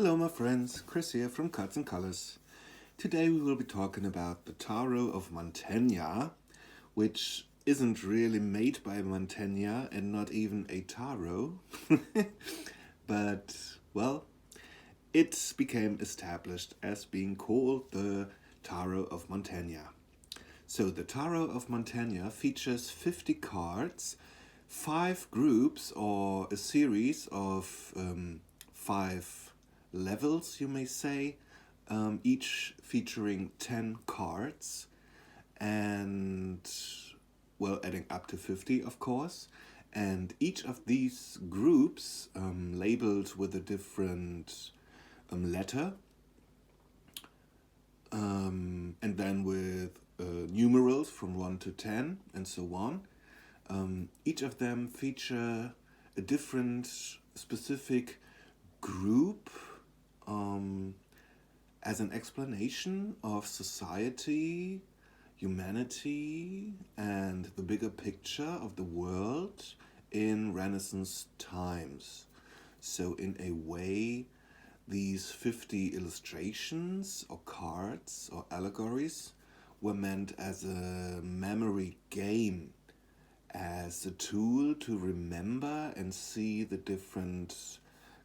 Hello my friends, Chris here from Cards.n.Colors. Today we will be talking about the Tarot of Mantegna, which isn't really made by Mantegna and not even a tarot, but, well, it became established as being called the Tarot of Mantegna. So the Tarot of Mantegna features 50 cards, 5 groups or a series of 5 levels, you may say, each featuring 10 cards and, well, adding up to 50, of course. And each of these groups labeled with a different letter, and then with numerals from 1 to 10 and so on. Each of them feature a different specific group as an explanation of society, humanity, and the bigger picture of the world in Renaissance times. So in a way, these 50 illustrations or cards or allegories were meant as a memory game, as a tool to remember and see the different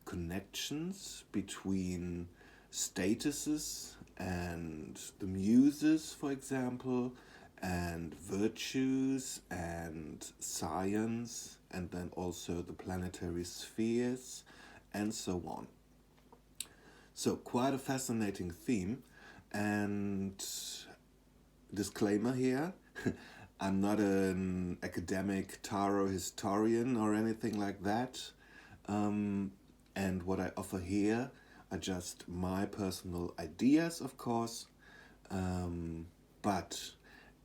connections between statuses and the Muses, for example, and virtues and science, and then also the planetary spheres, and so on. So quite a fascinating theme, and disclaimer here, I'm not an academic tarot historian or anything like that. And what I offer here are just my personal ideas, of course. But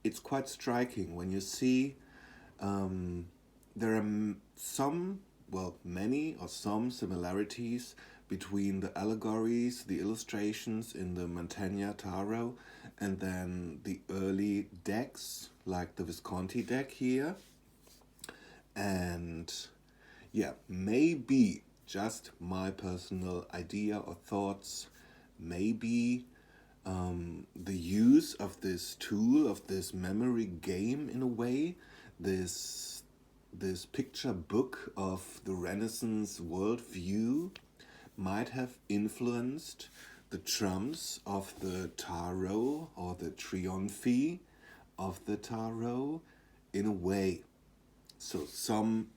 it's quite striking when you see there are many or some similarities between the allegories, the illustrations in the Mantegna Tarot, and then the early decks, like the Visconti deck here. And yeah, maybe just my personal idea or thoughts, maybe the use of this tool, of this memory game in a way, this picture book of the Renaissance worldview might have influenced the trumps of the tarot or the triomphi of the tarot in a way. So some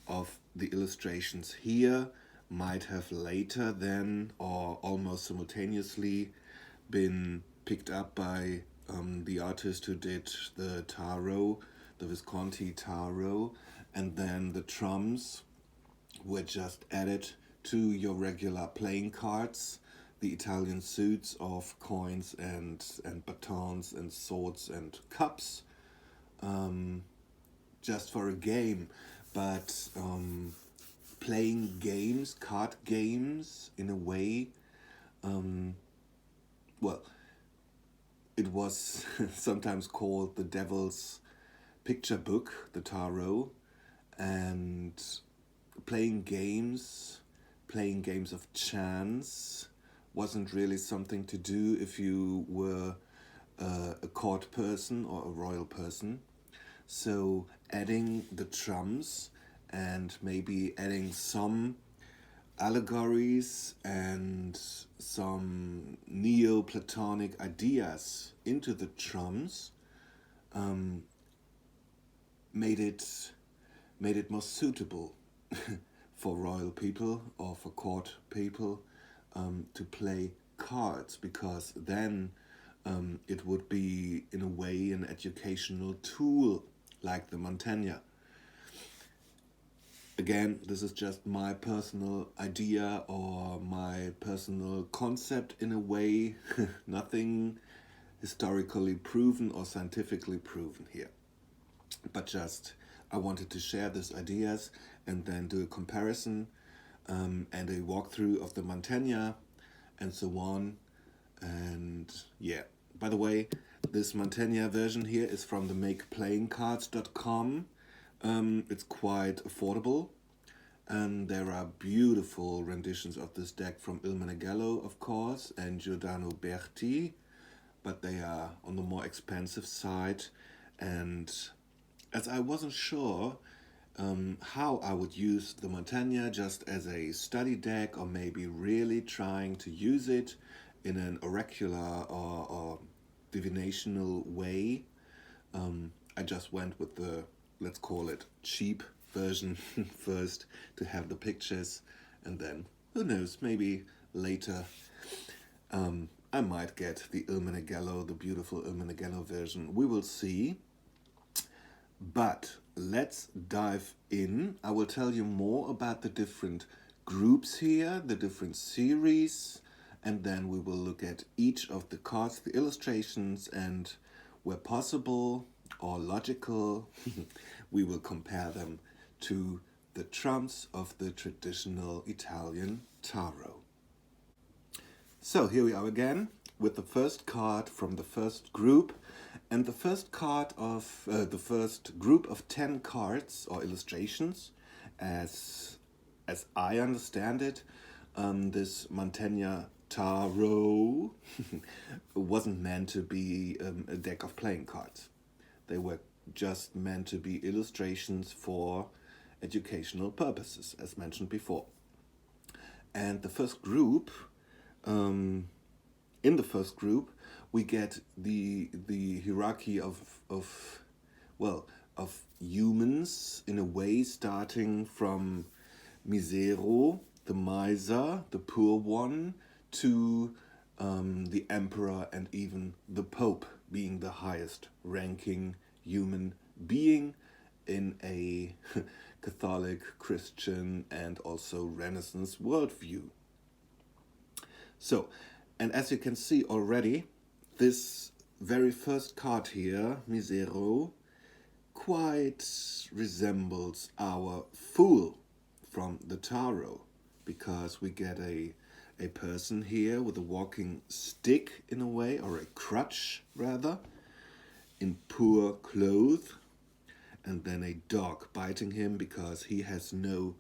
of the illustrations here might have later then or almost simultaneously been picked up by the artist who did the tarot, the Visconti tarot, and then the trumps were just added to your regular playing cards, the Italian suits of coins and batons and swords and cups, just for a game. But playing games, card games, in a way, it was sometimes called the devil's picture book, the tarot, and playing games of chance wasn't really something to do if you were a court person or a royal person. So adding the trumps and maybe adding some allegories and some neoplatonic ideas into the trumps made it more suitable for royal people or for court people to play cards, because then it would be in a way an educational tool like the Mantegna. Again, this is just my personal idea or my personal concept in a way, nothing historically proven or scientifically proven here. But just I wanted to share these ideas and then do a comparison and a walkthrough of the Mantegna and so on. And yeah, by the way, this Mantegna version here is from the makeplayingcards.com. It's quite affordable, And there are beautiful renditions of this deck from Il Meneghello, of course, and Giordano Berti, but they are on the more expensive side. And as I wasn't sure how I would use the Mantegna just as a study deck, or maybe really trying to use it in an oracular or divinational way, I just went with the, let's call it, cheap version first to have the pictures, and then who knows, maybe later I might get the Il Meneghello, the beautiful Il Meneghello version. We will see. But let's dive in. I will tell you more about the different groups here, the different series, and then we will look at each of the cards, the illustrations, and where possible or logical, we will compare them to the trumps of the traditional Italian tarot. So here we are again with the first card from the first group, and the first card of the first group of 10 cards or illustrations, as I understand it, this Mantegna tarot wasn't meant to be a deck of playing cards. They were just meant to be illustrations for educational purposes, as mentioned before. And the first group, in the first group, we get the hierarchy of humans, in a way, starting from Misero, the miser, the poor one, to the emperor and even the pope, being the highest ranking human being in a Catholic, Christian, and also Renaissance worldview. So, and as you can see already, this very first card here, Misero, quite resembles our Fool from the tarot, because we get a person here with a walking stick in a way, or a crutch rather, in poor clothes, and then a dog biting him because he has no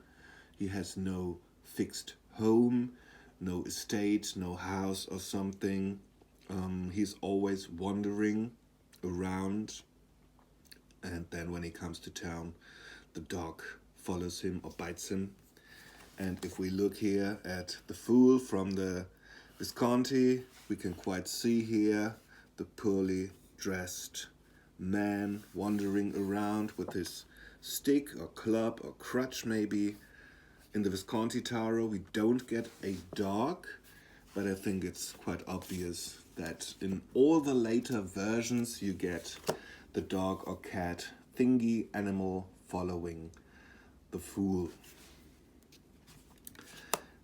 fixed home, no estate, no house or something. He's always wandering around, and then when he comes to town, the dog follows him or bites him. And if we look here at the Fool from the Visconti, we can quite see here the poorly dressed man wandering around with his stick or club or crutch maybe. In the Visconti tarot we don't get a dog, but I think it's quite obvious that in all the later versions you get the dog or cat thingy animal following the Fool.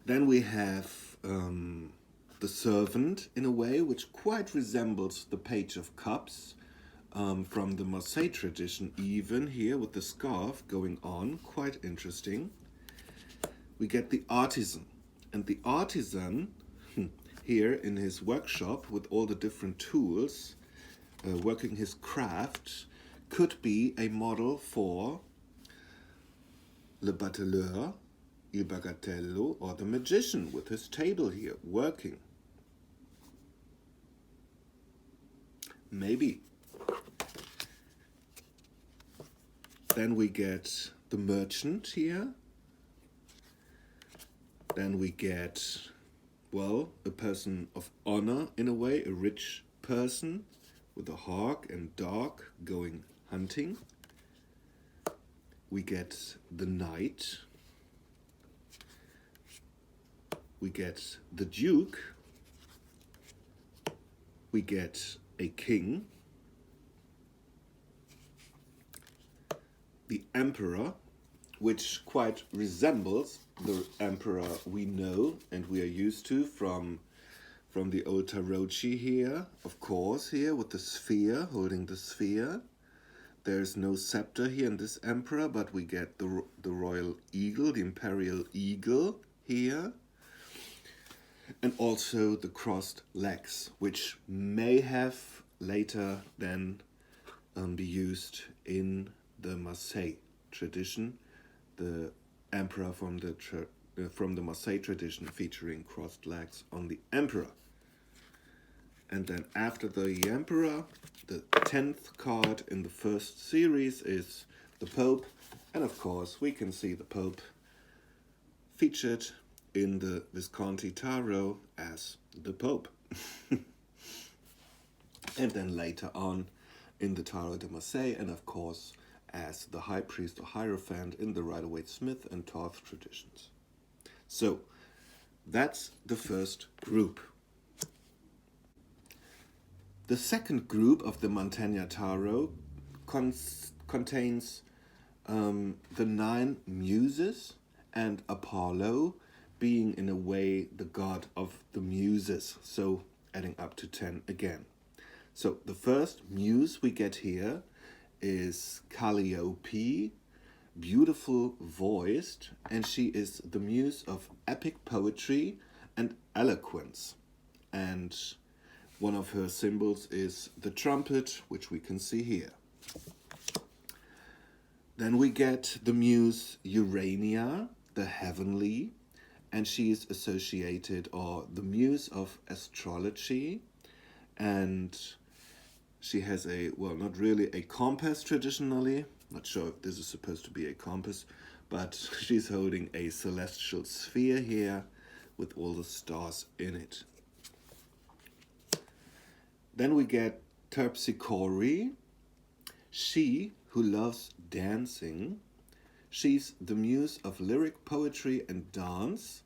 Then we have the Servant, in a way, which quite resembles the Page of Cups from the Marseille tradition, even here with the scarf going on, quite interesting. We get the Artisan, and the Artisan here in his workshop with all the different tools, working his craft, could be a model for Le Bateleur, Il Bagatello, or the Magician with his table here working. Maybe. Then we get the Merchant here. Then we get, well, a person of honor in a way, a rich person with a hawk and dog going hunting. We get the Knight. We get the Duke. We get a King. The Emperor, which quite resembles the Emperor we know and we are used to from the old Tarocchi here, of course, here with the sphere, holding the sphere. There's no scepter here in this Emperor, but we get the royal eagle, the imperial eagle here. And also the crossed legs, which may have later then be used in the Marseille tradition, the emperor from the Marseille tradition, featuring crossed legs on the emperor. And then after the emperor, the 10th card in the first series is the Pope. And of course, we can see the Pope featured in the Visconti Tarot as the Pope. And then later on in the Tarot de Marseille, and of course as the High Priest or Hierophant in the Rider-Waite-Smith and Thoth traditions. So that's the first group. The second group of the Mantegna Tarot contains the 9 Muses, and Apollo being in a way the god of the Muses, so adding up to 10 again. So the first muse we get here is Calliope, beautiful voiced, and she is the muse of epic poetry and eloquence. And one of her symbols is the trumpet, which we can see here. Then we get the muse Urania, the heavenly, and she is associated, or the muse of astrology, and she has a, well, not really a compass traditionally, not sure if this is supposed to be a compass, but she's holding a celestial sphere here with all the stars in it. Then we get Terpsichore, she who loves dancing. She's the muse of lyric poetry and dance,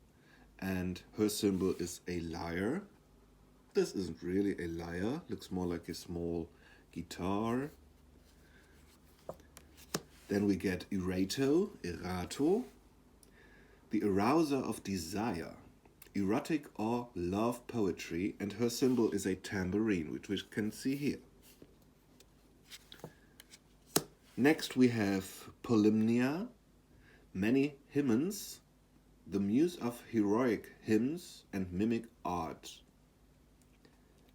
and her symbol is a lyre. This isn't really a lyre, looks more like a small guitar. Then we get Erato, the arouser of desire, erotic or love poetry, and her symbol is a tambourine, which we can see here. Next we have Polymnia, many hymns, the muse of heroic hymns and mimic art.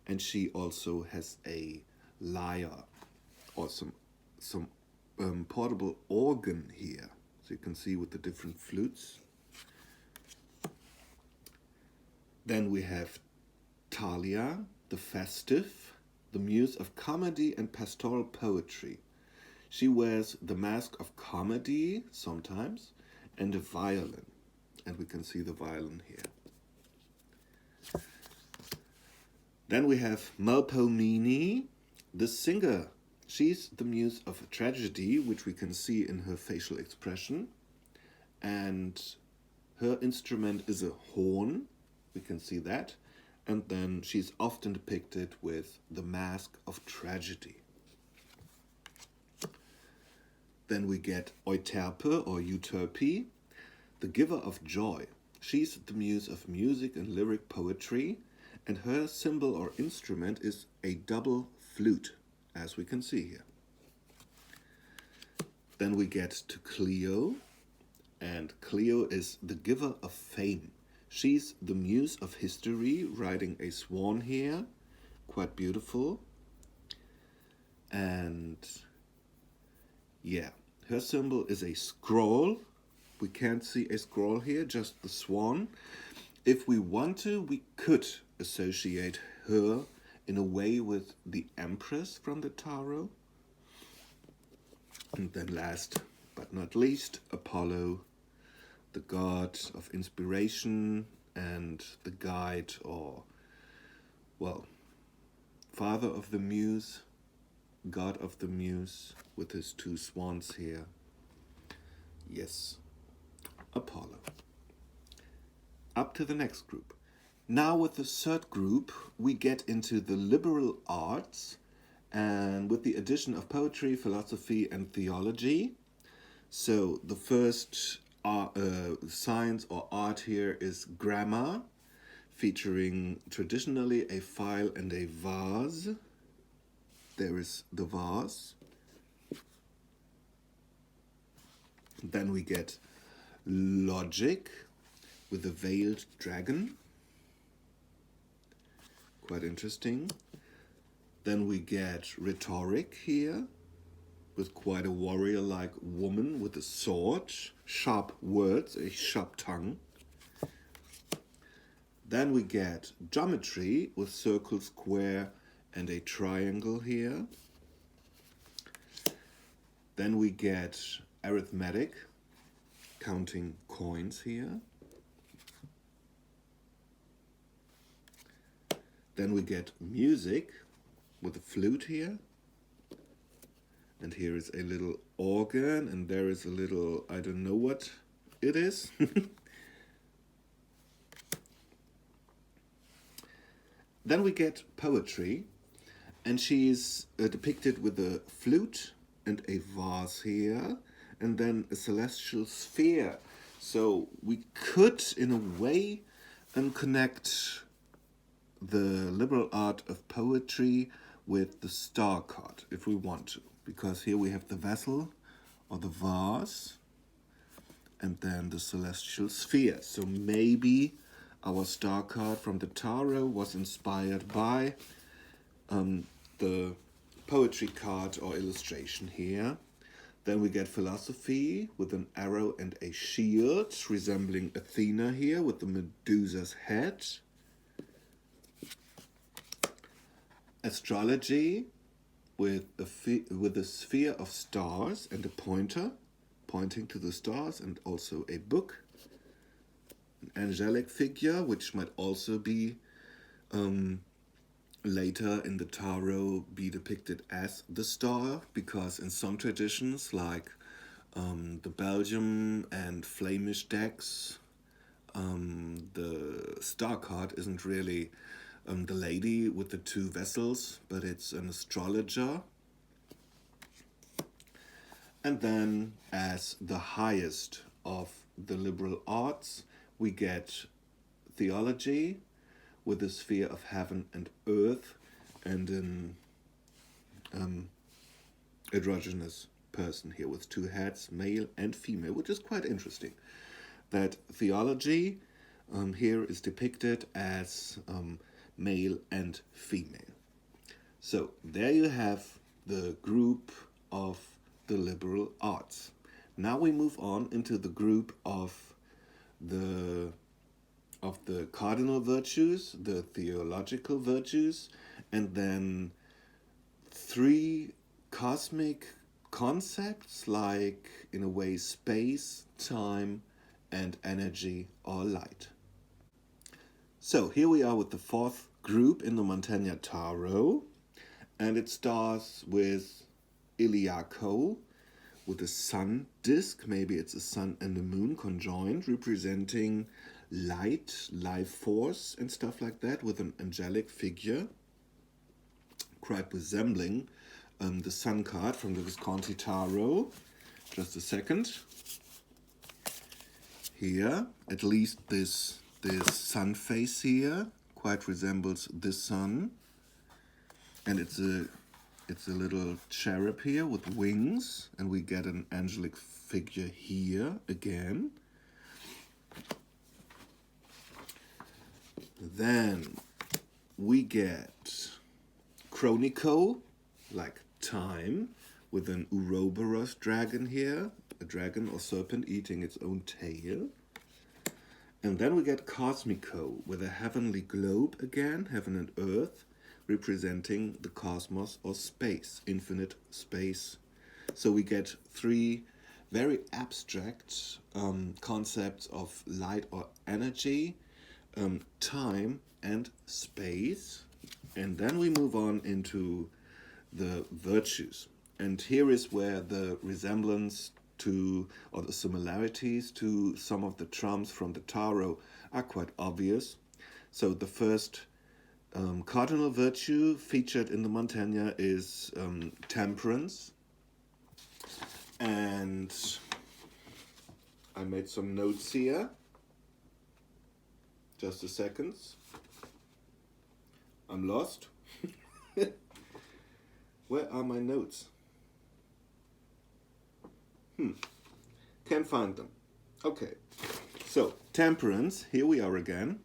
And she also has a lyre or some portable organ here. So you can see with the different flutes. Then we have Thalia, the festive, the muse of comedy and pastoral poetry. She wears the mask of comedy sometimes and a violin. And we can see the violin here. Then we have Melpomene, the singer. She's the muse of tragedy, which we can see in her facial expression. And her instrument is a horn. We can see that. And then she's often depicted with the mask of tragedy. Then we get Euterpe or Euterpe, the giver of joy. She's the muse of music and lyric poetry, and her symbol or instrument is a double flute, as we can see here. Then we get to Clio, and Clio is the giver of fame. She's the muse of history, riding a swan here, quite beautiful. And yeah, her symbol is a scroll. We can't see a scroll here, just the swan. If we want to, we could associate her in a way with the Empress from the Tarot. And then last but not least, Apollo, the god of inspiration and the guide, or, well, father of the muse, god of the muse, with his 2 swans here. Yes, Apollo. Up to the next group. Now with the third group, we get into the liberal arts, and with the addition of poetry, philosophy, and theology. So the first science or art here is grammar, featuring traditionally a file and a vase. There is the vase. Then we get logic with a veiled dragon. Quite interesting. Then we get rhetoric here. with quite a warrior-like woman with a sword, sharp words, a sharp tongue. Then we get geometry with circle, square, and a triangle here. Then we get arithmetic, counting coins here. Then we get music with a flute here. And here is a little organ, and there is a little, I don't know what it is. Then we get poetry, and she's depicted with a flute and a vase here, and then a celestial sphere. So we could, in a way, connect the liberal art of poetry with the star card, if we want to. Because here we have the vessel, or the vase, and then the celestial sphere. So maybe our star card from the tarot was inspired by the poetry card or illustration here. Then we get philosophy with an arrow and a shield, resembling Athena here with the Medusa's head. Astrology with a sphere of stars and a pointer pointing to the stars, and also a book. An angelic figure, which might also be later in the tarot be depicted as the star, because in some traditions, like the Belgium and Flemish decks, the star card isn't really the lady with the two vessels, but it's an astrologer. And then, as the highest of the liberal arts, we get theology with the sphere of heaven and earth, and an androgynous person here with two heads, male and female, which is quite interesting. That theology here is depicted as male and female. So there you have the group of the liberal arts. Now we move on into the group of the cardinal virtues, the theological virtues, and then three cosmic concepts, like, in a way, space, time, and energy or light. So here we are with the fourth group in the Mantegna Tarot, and it starts with Iliaco with a sun disk. Maybe it's a sun and a moon conjoined, representing light, life force, and stuff like that, with an angelic figure, quite resembling the sun card from the Visconti Tarot. Just a second. Here, at least this sun face here quite resembles this sun, and it's a little cherub here with wings, and we get an angelic figure here again. Then we get Chronico, like time, with an Ouroboros dragon here, a dragon or serpent eating its own tail. And then we get Cosmico with a heavenly globe again, heaven and earth, representing the cosmos or space, infinite space. So we get three very abstract concepts of light or energy, time and space. And then we move on into the virtues. And here is where the resemblance to, or the similarities to, some of the trumps from the tarot are quite obvious. So the first cardinal virtue featured in the Mantegna is temperance. And I made some notes here. Just a second. I'm lost. Where are my notes? Can't find them. Okay. So, temperance, here we are again.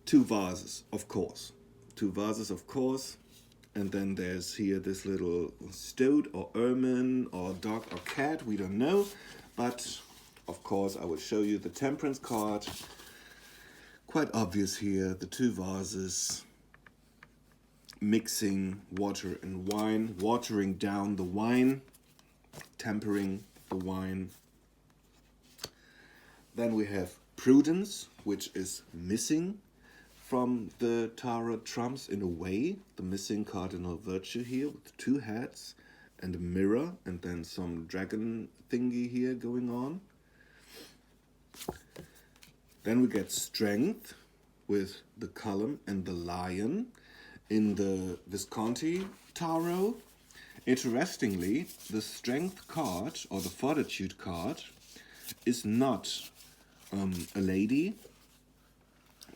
Two vases, of course. Two vases, of course. And then there's here this little stoat or ermine or dog or cat, we don't know. But of course I will show you the temperance card. Quite obvious here, the two vases mixing water and wine, watering down the wine, tempering the wine. Then we have prudence, which is missing from the tarot trumps in a way. The missing cardinal virtue here with two heads and a mirror and then some dragon thingy here going on. Then we get strength with the column and the lion in the Visconti tarot. Interestingly, the strength card or the fortitude card is not a lady,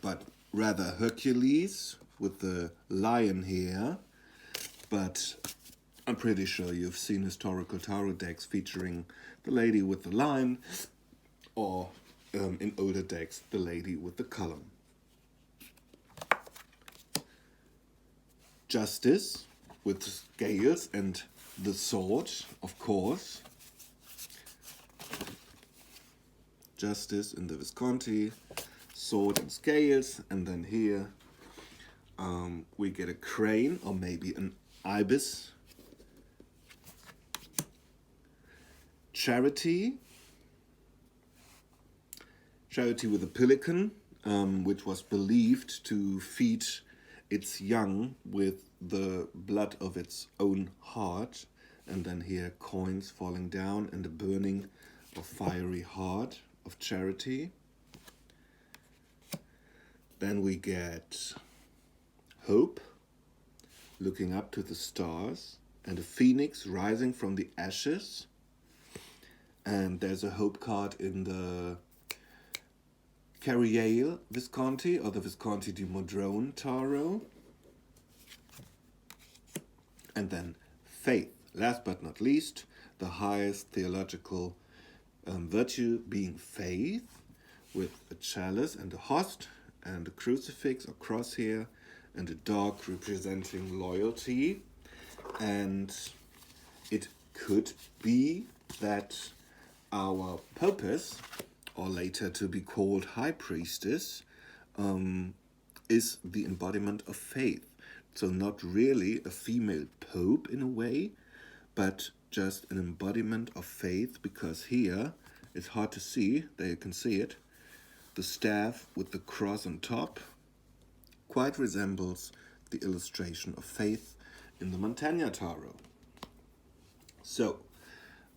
but rather Hercules with the lion here. But I'm pretty sure you've seen historical tarot decks featuring the lady with the lion, or in older decks, the lady with the column. Justice with scales and the sword, of course. Justice in the Visconti, sword and scales, and then here we get a crane or maybe an ibis. Charity with a pelican, which was believed to feed its young with the blood of its own heart. And then here coins falling down and a burning of fiery heart of charity. Then we get hope, looking up to the stars, and a phoenix rising from the ashes. And there's a hope card in the Carriale Visconti or the Visconti di Modrone tarot. And then faith, last but not least, the highest theological virtue being faith, with a chalice and a host and a crucifix or cross here and a dog representing loyalty. And it could be that our popess, or later to be called high priestess, is the embodiment of faith. So not really a female pope in a way, but just an embodiment of faith, because here it's hard to see, there you can see it, the staff with the cross on top quite resembles the illustration of faith in the Mantegna tarot. So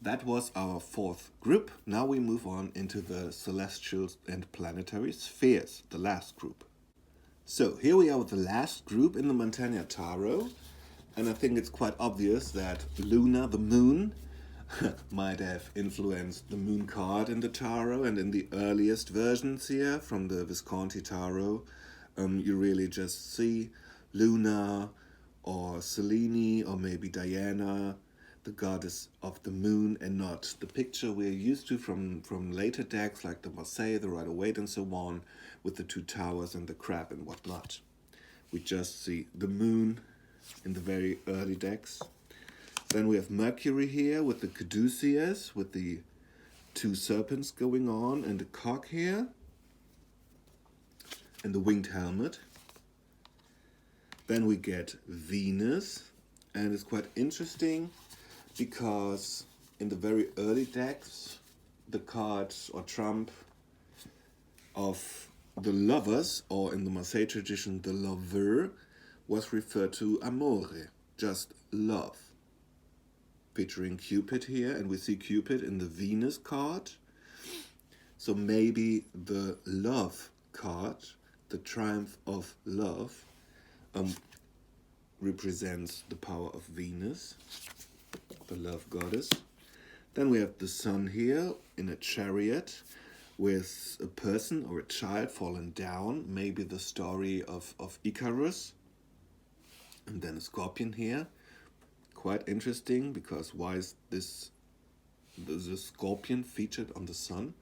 that was our fourth group. Now we move on into the celestial and planetary spheres, the last group. So here we are with the last group in the Mantegna tarot, and I think it's quite obvious that Luna, the moon, might have influenced the moon card in the tarot, and in the earliest versions here from the Visconti tarot, you really just see Luna or Selene or maybe Diana, the goddess of the moon, and not the picture we're used to from later decks like the Marseille, the Rider-Waite and so on, with the two towers and the crab and whatnot. We just see the moon in the very early decks. Then we have Mercury here with the caduceus, with the two serpents going on, and the cock here, and the winged helmet. Then we get Venus, and it's quite interesting because in the very early decks, the cards or trump of the lovers, or in the Marseille tradition, the lover, was referred to amore, just love. Featuring Cupid here, and we see Cupid in the Venus card. So maybe the love card, the triumph of love, represents the power of Venus, the love goddess. Then we have the sun here in a chariot with a person or a child fallen down, maybe the story of Icarus. And then a scorpion here. Quite interesting, because why is this the scorpion featured on the sun?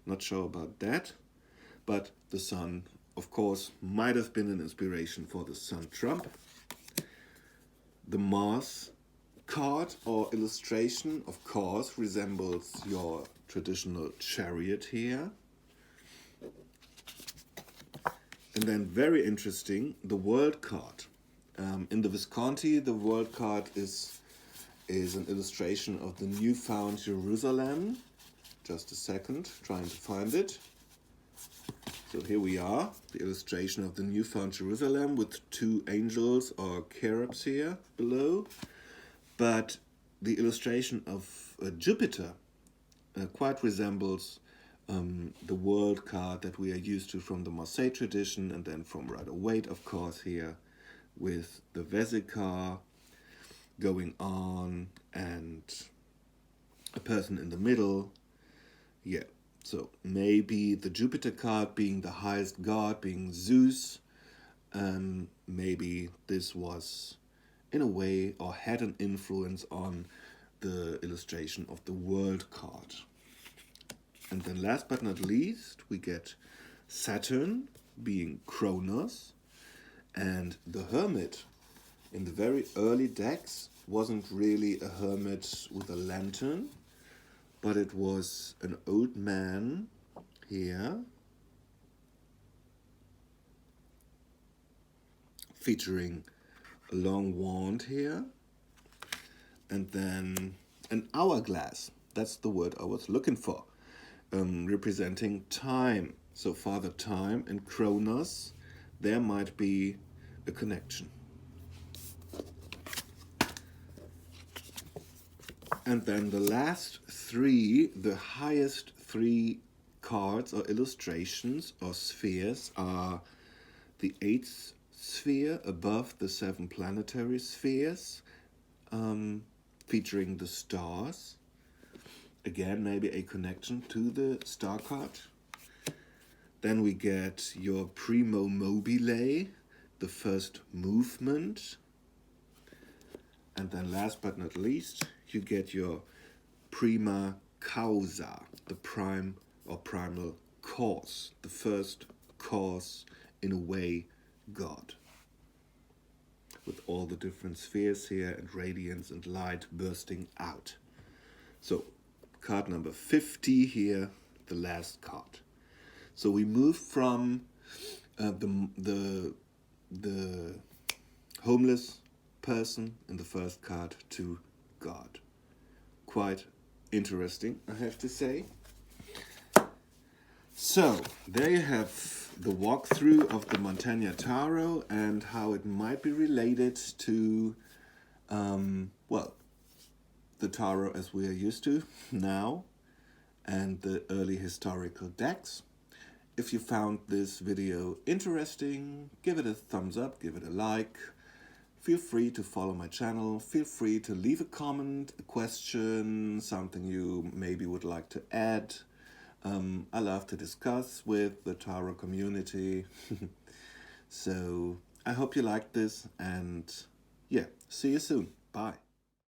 Not sure about that, but the sun, of course, might have been an inspiration for the sun trump. The Mars card or illustration, of course, resembles your traditional chariot here. And then, very interesting, the World card. In the Visconti, the World card is an illustration of the newfound Jerusalem. Just a second, trying to find it. So here we are, the illustration of the newfound Jerusalem with two angels or cherubs here below. But the illustration of Jupiter quite resembles the World card that we are used to from the Marseille tradition, and then from Rider-Waite, of course, here with the Vesica going on and a person in the middle. Yeah, so maybe the Jupiter card being the highest god, being Zeus, maybe this was in a way or had an influence on the illustration of the World card. And then last but not least, we get Saturn being Kronos, and the Hermit in the very early decks wasn't really a hermit with a lantern, but it was an old man here featuring a long wand here, and then an hourglass. That's the word I was looking for. Representing time. So Father Time and Kronos, there might be a connection. And then the last three, the highest three cards or illustrations or spheres are the 8th sphere above the 7 planetary spheres, featuring the stars. Again, maybe a connection to the star card. Then we get your primo mobile, the first movement. And then last but not least, you get your prima causa, the prime or primal cause, the first cause, in a way, God. With all the different spheres here and radiance and light bursting out. So, card number 50 here, the last card. So we move from the homeless person in the first card to God. Quite interesting, I have to say. So there you have the walkthrough of the Mantegna Tarot and how it might be related to, the tarot as we are used to now and the early historical decks. If you found this video interesting, give it a thumbs up, give it a like. Feel free to follow my channel. Feel free to leave a comment, a question, something you maybe would like to add. I love to discuss with the tarot community. So I hope you liked this, and yeah, see you soon. Bye.